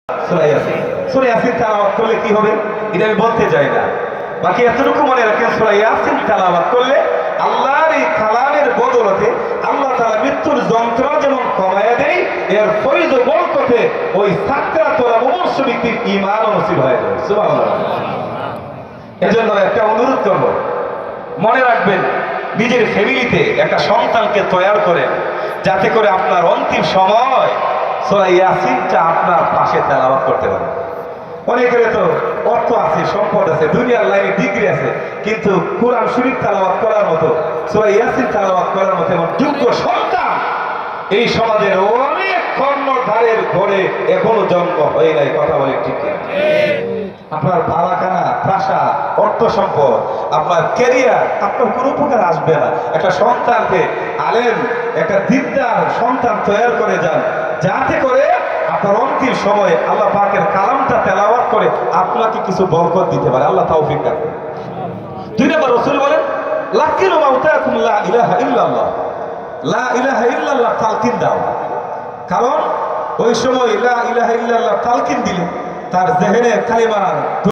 সূরা ইয়াসিন। সূরা ইয়াসিন তেলাওয়াত করলে কি হবে এটা আমি বলতে চাই না, বাকি এতটুকু মনে রাখেন সূরা ইয়াসিন তেলাওয়াত করলে আল্লাহর এই কালামের বদলতে আল্লাহ তাআলা মৃত্যুর যন্ত্রণা যেমন কমায়া দেয়, এর ফয়জ ও বরকতে ওই সাকরাতুল মউত ব্যক্তির ঈমান নসিব হয়ে যায়। সুবহানাল্লাহ। এজন্য একটা অনুরোধ করব, মনে রাখবেন নিজের ফ্যামিলিতে একটা সন্তানকে তৈরি করেন যাতে করে আপনার অন্তিম সময় সূরা ইয়াসিনটা আপনার পাশে তেলাওয়াত করতে পারে। অনেকের তো অর্থ আছে, সম্পদ আছে, দুনিয়ার লাইনে ডিগ্রি আছে, কিন্তু কোরআন শরীফ তেলাওয়াত করার মতো, সূরা ইয়াসিন তেলাওয়াত করার মতো এমন যোগ্য সন্তান এই সমাজের অনেক কর্ণধারের ঘরে এখনো জন্ম হয় নাই। কথা বলে ঠিক কিনা? আপনার বালাখানা, প্রাসাদ, অর্থ সম্পদ, আপনার ক্যারিয়ার আপনার কোনো উপকার আসবে না। একটা সন্তানকে আলেম, একটা দিনদার সন্তান তৈরি করে যান যাতে করে আপনার অন্তিম সময়ে আল্লাহ পাকের কালামটা তেলাওয়াত করে আপনাকে কিছু বরকত দিতে পারে। আল্লাহ তৌফিক দান করুন। 2 নম্বর রাসূল বলেন লাকিনু মাউতাকুম লা ইলাহা ইল্লাল্লাহ, লা ইলাহা ইল্লাল্লাহ তালকিন দাও। কারণ ওই সময় লা ইলাহা ইল্লাল্লাহ তালকিন দিলে তার জেহেনে কালিমার